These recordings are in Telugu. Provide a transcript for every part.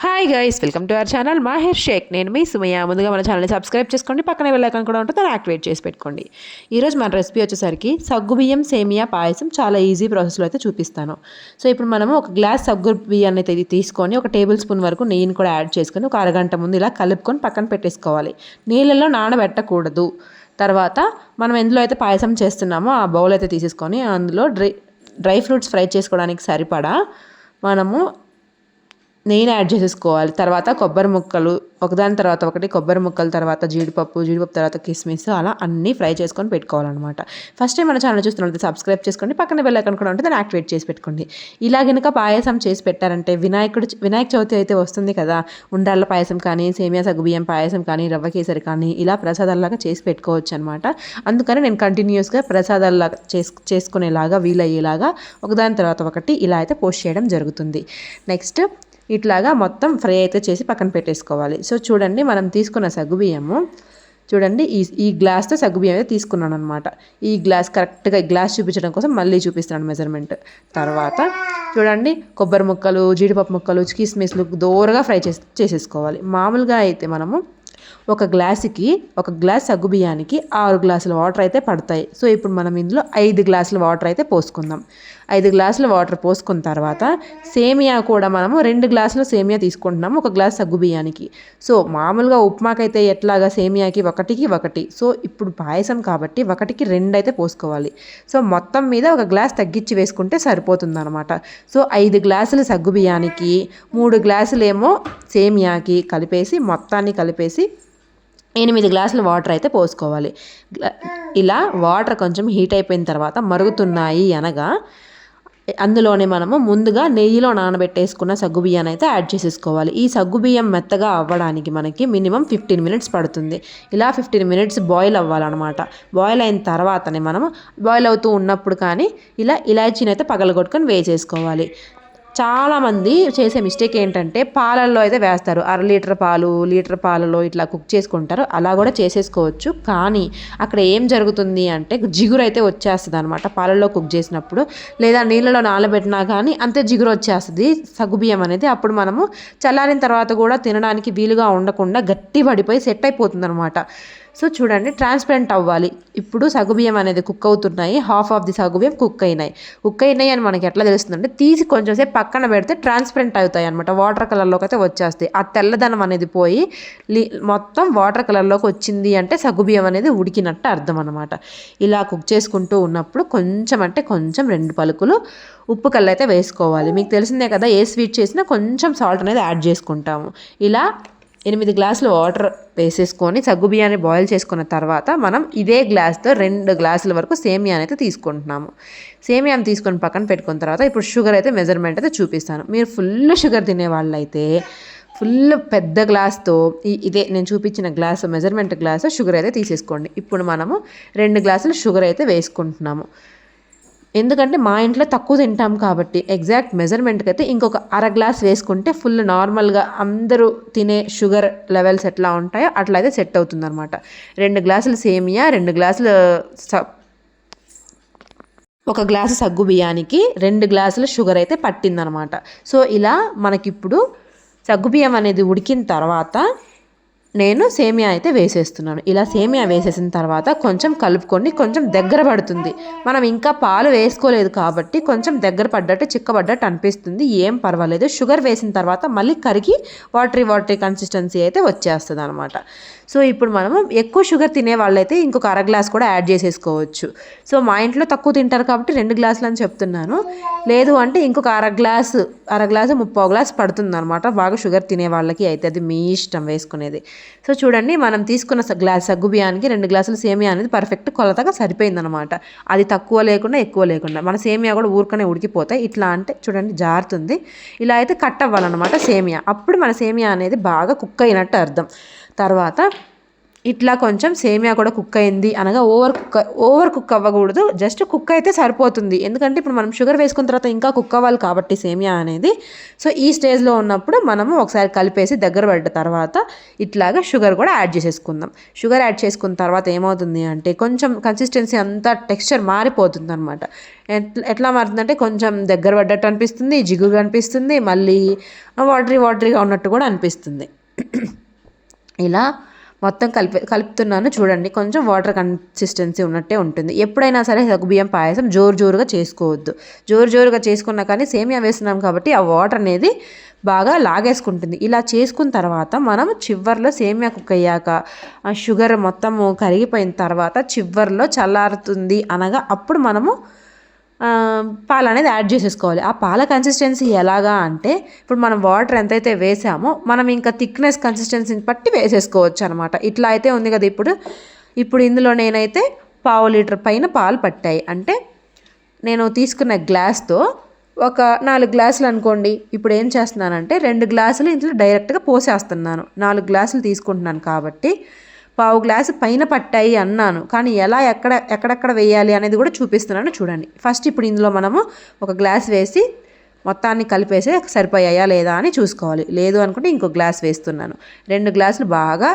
Hi guys, welcome to our channel Mahir Shaikh. నేను మీ సుమయ్య. ముందుగా మన ఛానల్ని సబ్స్క్రైబ్ చేసుకోండి, పక్కనే బెల్ ఐకాన్ కూడా ఉంటుంది, దాన్ని యాక్టివేట్ చేసి పెట్టుకోండి. ఈరోజు మన రెసిపీ వచ్చేసరికి సగ్గుబియ్యం సేమియా పాయసం. చాలా ఈజీ ప్రాసెస్లో అయితే చూపిస్తాను. సో ఇప్పుడు మనము ఒక గ్లాస్ సగ్గు బియ్యాన్ని అయితే తీసుకొని ఒక టేబుల్ స్పూన్ వరకు నెయ్యిని కూడా యాడ్ చేసుకొని ఒక అరగంట ముందు ఇలా కలుపుకొని పక్కన పెట్టేసుకోవాలి. నీళ్ళల్లో నానబెట్టకూడదు. తర్వాత మనం ఎందులో అయితే పాయసం చేస్తున్నామో ఆ బౌల్ అయితే తీసేసుకొని అందులో డ్రై ఫ్రూట్స్ ఫ్రై చేసుకోవడానికి సరిపడా మనము నెయ్యిని యాడ్ చేసేసుకోవాలి. తర్వాత కొబ్బరి ముక్కలు ఒకదాని తర్వాత ఒకటి, కొబ్బరి ముక్కల తర్వాత జీడిపప్పు తర్వాత కిస్మిస్, అలా అన్నీ ఫ్రై చేసుకొని పెట్టుకోవాలన్నమాట. ఫస్ట్ టైం మన ఛానల్ చూస్తున్నట్లయితే సబ్స్క్రైబ్ చేసుకోండి, పక్కన బెల్ ఐకాన్ కూడా ఉంటుంది, దాన్ని యాక్టివేట్ చేసి పెట్టుకోండి. ఇలా కనుక పాయసం చేసి పెట్టారంటే వినాయక చవితి అయితే వస్తుంది కదా, ఉండాళ్ళ పాయసం కానీ, సేమియా సగ్గుబియ్యం పాయసం కానీ, రవ్వ కేసరి కానీ, ఇలా ప్రసాదాల్లాగా చేసి పెట్టుకోవచ్చు అనమాట. అందుకని నేను కంటిన్యూస్గా ప్రసాదాల్లాగా చేసుకునేలాగా వీలయ్యేలాగా ఒకదాని తర్వాత ఒకటి ఇలా అయితే పోస్ట్ చేయడం జరుగుతుంది. నెక్స్ట్ ఇట్లాగా మొత్తం ఫ్రై అయితే చేసి పక్కన పెట్టేసుకోవాలి. సో చూడండి, మనం తీసుకున్న సగ్గుబియ్యము చూడండి, ఈ గ్లాస్తో సగ్గుబియ్యం అయితే తీసుకున్నాను అనమాట. ఈ గ్లాస్ కరెక్ట్గా గ్లాస్ చూపించడం కోసం మళ్ళీ చూపిస్తున్నాను మెజర్మెంట్. తర్వాత చూడండి, కొబ్బరి ముక్కలు, జీడిపప్పు ముక్కలు, కిస్మిస్లు దోరగా ఫ్రై చేసేసుకోవాలి. మామూలుగా అయితే మనము ఒక గ్లాస్ సగ్గుబియ్యానికి 6 గ్లాసుల వాటర్ అయితే పడతాయి. సో ఇప్పుడు మనం ఇందులో 5 గ్లాసుల వాటర్ అయితే పోసుకుందాం. 5 గ్లాసుల వాటర్ పోసుకున్న తర్వాత సేమియా కూడా మనము 2 గ్లాసుల సేమియా తీసుకుంటున్నాము ఒక గ్లాస్ సగ్గుబియ్యానికి. సో మామూలుగా ఉప్మాకైతే ఎట్లాగా సేమియాకి 1కి 1. సో ఇప్పుడు పాయసం కాబట్టి 1కి 2 అయితే పోసుకోవాలి. సో మొత్తం మీద ఒక గ్లాస్ తగ్గించి వేసుకుంటే సరిపోతుంది అనమాట. సో 5 గ్లాసుల సగ్గుబియ్యానికి 3 గ్లాసులేమో సేమియాకి కలిపేసి మొత్తాన్ని కలిపేసి 8 గ్లాసుల వాటర్ అయితే పోసుకోవాలి. ఇలా వాటర్ కొంచెం హీట్ అయిపోయిన తర్వాత మరుగుతున్నాయి అనగా అందులోనే మనము ముందుగా నెయ్యిలో నానబెట్టేసుకున్న సగ్గుబియ్యాన్ని అయితే యాడ్ చేసేసుకోవాలి. ఈ సగ్గుబియ్యం మెత్తగా అవ్వడానికి మనకి మినిమం 15 మినిట్స్ పడుతుంది. ఇలా 15 మినిట్స్ బాయిల్ అవ్వాలన్నమాట. బాయిల్ అయిన తర్వాతనే మనము బాయిల్ అవుతూ ఉన్నప్పుడు కానీ ఇలా ఇలాచీని అయితే పగలగొట్టుకొని వేసేసుకోవాలి. చాలామంది చేసే మిస్టేక్ ఏంటంటే పాలల్లో అయితే వేస్తారు. లీటర్ పాలలో ఇట్లా కుక్ చేసుకుంటారు. అలా కూడా చేసేసుకోవచ్చు. కానీ అక్కడ ఏం జరుగుతుంది అంటే జిగురు అయితే వచ్చేస్తుంది అనమాట పాలల్లో కుక్ చేసినప్పుడు. లేదా నీళ్ళలో నానబెట్టినా కానీ అంతే జిగురు వచ్చేస్తుంది సగ్గుబియ్యం అనేది. అప్పుడు మనము చల్లారిన తర్వాత కూడా తినడానికి వీలుగా ఉండకుండా గట్టి పడిపోయి సెట్ అయిపోతుంది అనమాట. సో చూడండి, ట్రాన్స్పరెంట్ అవ్వాలి. ఇప్పుడు సగ్గుబియ్యం అనేది కుక్ అవుతున్నాయి. హాఫ్ ఆఫ్ ది సగ్గుబియ్యం కుక్ అయినాయి అని మనకి ఎట్లా తెలుస్తుందంటే తీసి కొంచెం సేపు పక్కన పెడితే ట్రాన్స్పరెంట్ అవుతాయి అనమాట. వాటర్ కలర్లోకి అయితే వచ్చేస్తాయి. ఆ తెల్లదనం అనేది పోయి మొత్తం వాటర్ కలర్లోకి వచ్చింది అంటే సగ్గుబియ్యం అనేది ఉడికినట్టు అర్థం అనమాట. ఇలా కుక్ చేసుకుంటూ ఉన్నప్పుడు కొంచెం 2 పలుకులు ఉప్పు కళ్ళు అయితే వేసుకోవాలి. మీకు తెలిసిందే కదా, ఏ స్వీట్ చేసినా కొంచెం సాల్ట్ అనేది యాడ్ చేసుకుంటాము. ఇలా 8 గ్లాసులు వాటర్ వేసేసుకొని సగ్గుబియ్యాన్ని బాయిల్ చేసుకున్న తర్వాత మనం ఇదే గ్లాస్తో 2 గ్లాసుల వరకు సేమియాని అయితే తీసుకుంటున్నాము. సేమియాని తీసుకొని పక్కన పెట్టుకున్న తర్వాత ఇప్పుడు షుగర్ అయితే మెజర్మెంట్ అయితే చూపిస్తాను. మీరు ఫుల్ షుగర్ తినే వాళ్ళైతే ఫుల్ పెద్ద గ్లాస్తో ఇదే నేను చూపించిన మెజర్మెంట్ గ్లాస్ షుగర్ అయితే తీసేసుకోండి. ఇప్పుడు మనము 2 గ్లాసులు షుగర్ అయితే వేసుకుంటున్నాము. ఎందుకంటే మా ఇంట్లో తక్కువ తింటాం కాబట్టి ఎగ్జాక్ట్ మెజర్మెంట్కి అయితే ఇంకొక 1/2 గ్లాస్ వేసుకుంటే ఫుల్ నార్మల్గా అందరూ తినే షుగర్ లెవెల్స్ ఎట్లా ఉంటాయో అట్లా అయితే సెట్ అవుతుంది అనమాట. 2 గ్లాసులు సేమియా, 2 గ్లాసులు ఒక గ్లాసు సగ్గు బియ్యానికి 2 గ్లాసుల షుగర్ అయితే పట్టిందనమాట. సో ఇలా మనకిప్పుడు సగ్గుబియ్యం అనేది ఉడికిన తర్వాత నేను సేమియా అయితే వేసేస్తున్నాను. ఇలా సేమియా వేసేసిన తర్వాత కొంచెం కలుపుకొని కొంచెం దగ్గర పడుతుంది. మనం ఇంకా పాలు వేసుకోలేదు కాబట్టి కొంచెం దగ్గర పడ్డట్టు చిక్కబడ్డట్టు అనిపిస్తుంది. ఏం పర్వాలేదు. షుగర్ వేసిన తర్వాత మళ్ళీ కరిగి వాటరీ కన్సిస్టెన్సీ అయితే వచ్చేస్తుంది అనమాట. సో ఇప్పుడు మనము ఎక్కువ షుగర్ తినే వాళ్ళైతే ఇంకొక 1/2 గ్లాస్ కూడా యాడ్ చేసేసుకోవచ్చు. సో మా ఇంట్లో తక్కువ తింటారు కాబట్టి 2 గ్లాసులు అని చెప్తున్నాను. లేదు అంటే ఇంకొక 1/2 గ్లాసు 3/4 గ్లాస్ పడుతుంది అనమాట. బాగా షుగర్ తినే వాళ్ళకి అయితే అది మీ ఇష్టం వేసుకునేది. సో చూడండి, మనం తీసుకున్న గ్లాస్ సగ్గుబియ్యానికి 2 గ్లాసులు సేమియా అనేది పర్ఫెక్ట్ కొలతగా సరిపోయిందనమాట. అది తక్కువ లేకుండా ఎక్కువ లేకుండా మన సేమియా కూడా ఊరికనే ఉడికిపోతాయి. ఇట్లా అంటే చూడండి జారుతుంది. ఇలా అయితే కట్ అవ్వాలన్నమాట సేమియా. అప్పుడు మన సేమియా అనేది బాగా కుక్ అయినట్టు అర్థం. తర్వాత ఇట్లా కొంచెం సేమియా కూడా కుక్ అయింది అనగా ఓవర్ కుక్ అవ్వకూడదు, జస్ట్ కుక్ అయితే సరిపోతుంది. ఎందుకంటే ఇప్పుడు మనం షుగర్ వేసుకున్న తర్వాత ఇంకా కుక్ అవ్వాలి కాబట్టి సేమియా అనేది. సో ఈ స్టేజ్లో ఉన్నప్పుడు మనము ఒకసారి కలిపేసి దగ్గర పడ్డ తర్వాత ఇట్లాగా షుగర్ కూడా యాడ్ చేసేసుకుందాం. షుగర్ యాడ్ చేసుకున్న తర్వాత ఏమవుతుంది అంటే కొంచెం కన్సిస్టెన్సీ అంతా టెక్స్చర్ మారిపోతుంది అనమాట. ఎట్లా మారుతుందంటే కొంచెం దగ్గర పడ్డట్టు అనిపిస్తుంది, జిగురుగా అనిపిస్తుంది, మళ్ళీ వాటరీగా ఉన్నట్టు కూడా అనిపిస్తుంది. ఇలా మొత్తం కలుపుతున్నాను చూడండి. కొంచెం వాటర్ కన్సిస్టెన్సీ ఉన్నట్టే ఉంటుంది. ఎప్పుడైనా సరే సగ్గుబియ్యం పాయసం జోరుగా చేసుకోవద్దు. జోరుగా చేసుకున్నా కానీ సేమియా వేస్తున్నాం కాబట్టి ఆ వాటర్ అనేది బాగా లాగేసుకుంటుంది. ఇలా చేసుకున్న తర్వాత మనం చివర్లో సేమియా కుక్ అయ్యాక షుగర్ మొత్తము కరిగిపోయిన తర్వాత చివర్లో చల్లారుతుంది అనగా అప్పుడు మనము పాలు అనేది యాడ్ చేసేసుకోవాలి. ఆ పాల కన్సిస్టెన్సీ ఎలాగా అంటే ఇప్పుడు మనం వాటర్ ఎంతైతే వేసామో మనం ఇంకా థిక్నెస్ కన్సిస్టెన్సీని బట్టి వేసేసుకోవచ్చు అనమాట. ఇట్లా అయితే ఉంది కదా. ఇప్పుడు ఇందులో నేనైతే 1/2 లీటర్ పైన పాలు పట్టాయి. అంటే నేను తీసుకున్న గ్లాస్తో ఒక 4 గ్లాసులు అనుకోండి. ఇప్పుడు ఏం చేస్తున్నానంటే 2 గ్లాసులు ఇంట్లో డైరెక్ట్గా పోసేస్తున్నాను. 4 గ్లాసులు తీసుకుంటున్నాను కాబట్టి 1/2 గ్లాసు పైన పట్టాయి అన్నాను. కానీ ఎలా ఎక్కడెక్కడ వేయాలి అనేది కూడా చూపిస్తున్నాను చూడండి. ఫస్ట్ ఇప్పుడు ఇందులో మనము ఒక గ్లాస్ వేసి మొత్తాన్ని కలిపేసి సరిపోయాయా లేదా అని చూసుకోవాలి. లేదు అనుకుంటే ఇంకో గ్లాస్ వేస్తున్నాను. 2 గ్లాసులు బాగా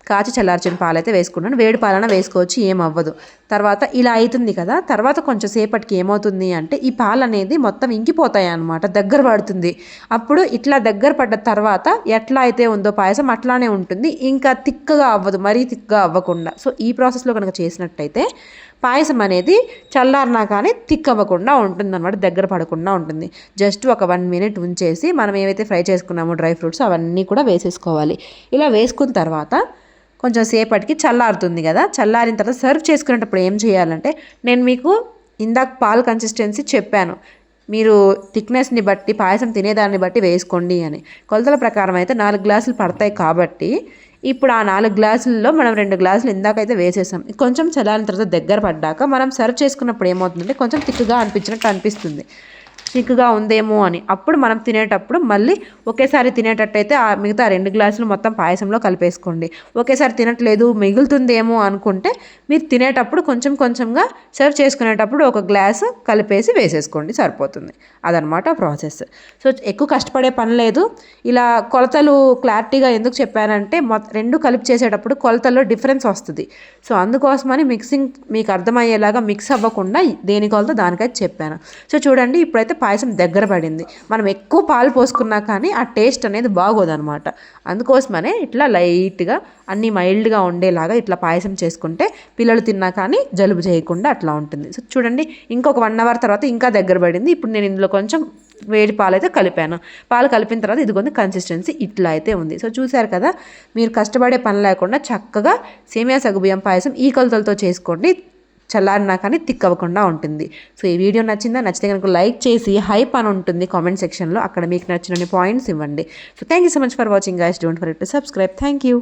కాచి చల్లార్చిన పాలైతే వేసుకున్నాను. వేడి పాలన వేసుకోవచ్చు, ఏమవ్వదు. తర్వాత ఇలా అవుతుంది కదా. తర్వాత కొంచెం సేపటికి ఏమవుతుంది అంటే ఈ పాలు అనేది మొత్తం ఇంకిపోతాయి అన్నమాట, దగ్గర పడుతుంది. అప్పుడు ఇట్లా దగ్గర పడ్డ తర్వాత ఎట్లా అయితే ఉందో పాయసం అట్లానే ఉంటుంది, ఇంకా తిక్కగా అవ్వదు, మరీ తిక్కగా అవ్వకుండా. సో ఈ ప్రాసెస్లో కనుక చేసినట్టయితే పాయసం అనేది చల్లారినా కానీ థిక్ అవ్వకుండా ఉంటుంది అనమాట, దగ్గర పడకుండా ఉంటుంది. జస్ట్ ఒక 1 మినిట్ ఉంచేసి మనం ఏవైతే ఫ్రై చేసుకున్నామో డ్రై ఫ్రూట్స్ అవన్నీ కూడా వేసేసుకోవాలి. ఇలా వేసుకున్న తర్వాత కొంచెం సేపటికి చల్లారుతుంది కదా. చల్లారిన తర్వాత సర్వ్ చేసుకునేటప్పుడు ఏం చేయాలంటే నేను మీకు ఇందాక పాలు కన్సిస్టెన్సీ చెప్పాను, మీరు థిక్నెస్ని బట్టి పాయసం తినేదాన్ని బట్టి వేసుకోండి అని. కొలతల ప్రకారం అయితే 4 గ్లాసులు పడతాయి కాబట్టి ఇప్పుడు ఆ 4 గ్లాసుల్లో మనం 2 గ్లాసులు ఇందాకైతే వేసేసాం. కొంచెం చల్లారిన తర్వాత దగ్గర పడ్డాక మనం సర్వ్ చేసుకున్నప్పుడు ఏమవుతుందంటే కొంచెం థిక్గా అనిపించినట్టు అనిపిస్తుంది, థిక్గా ఉందేమో అని. అప్పుడు మనం తినేటప్పుడు మళ్ళీ ఒకేసారి తినేటట్టయితే ఆ మిగతా 2 గ్లాసులు మొత్తం పాయసంలో కలిపేసుకోండి. ఒకేసారి తినట్లేదు మిగులుతుందేమో అనుకుంటే మీరు తినేటప్పుడు కొంచెంగా సర్వ్ చేసుకునేటప్పుడు ఒక గ్లాసు కలిపేసి వేసేసుకోండి, సరిపోతుంది. అదనమాట ప్రాసెస్. సో ఎక్కువ కష్టపడే పని లేదు. ఇలా కొలతలు క్లారిటీగా ఎందుకు చెప్పానంటే 2 కలిపి చేసేటప్పుడు కొలతల్లో డిఫరెన్స్ వస్తుంది. సో అందుకోసమని మిక్సింగ్ మీకు అర్థమయ్యేలాగా మిక్స్ అవ్వకుండా దేని కొలత దానికైతే చెప్పాను. సో చూడండి, ఇప్పుడైతే పాయసం దగ్గర పడింది. మనం ఎక్కువ పాలు పోసుకున్నా కానీ ఆ టేస్ట్ అనేది బాగోదన్నమాట. అందుకోసమనే ఇట్లా లైట్గా అన్నీ మైల్డ్గా ఉండేలాగా ఇట్లా పాయసం చేసుకుంటే పిల్లలు తిన్నా కానీ జలుబు చేయకుండా అట్లా ఉంటుంది. సో చూడండి, ఇంకొక 1 అవర్ తర్వాత ఇంకా దగ్గర పడింది. ఇప్పుడు నేను ఇందులో కొంచెం వేడి పాలు అయితే కలిపాను. పాలు కలిపిన తర్వాత ఇదిగోండి కన్సిస్టెన్సీ ఇట్లా అయితే ఉంది. సో చూసారు కదా, మీరు కష్టపడే పని లేకుండా చక్కగా సేమియా సగ్గుబియ్యం పాయసం ఈ కొలతలతో చేసుకోండి. చల్లారినా కానీ థిక్ అవ్వకుండా ఉంటుంది. సో ఈ వీడియో నచ్చితే కనుక లైక్ చేసి హైప్ అని ఉంటుంది కామెంట్ సెక్షన్లో, అక్కడ మీకు నచ్చిన పాయింట్స్ ఇవ్వండి. So thank you so much for watching guys. Don't forget to subscribe. Thank you.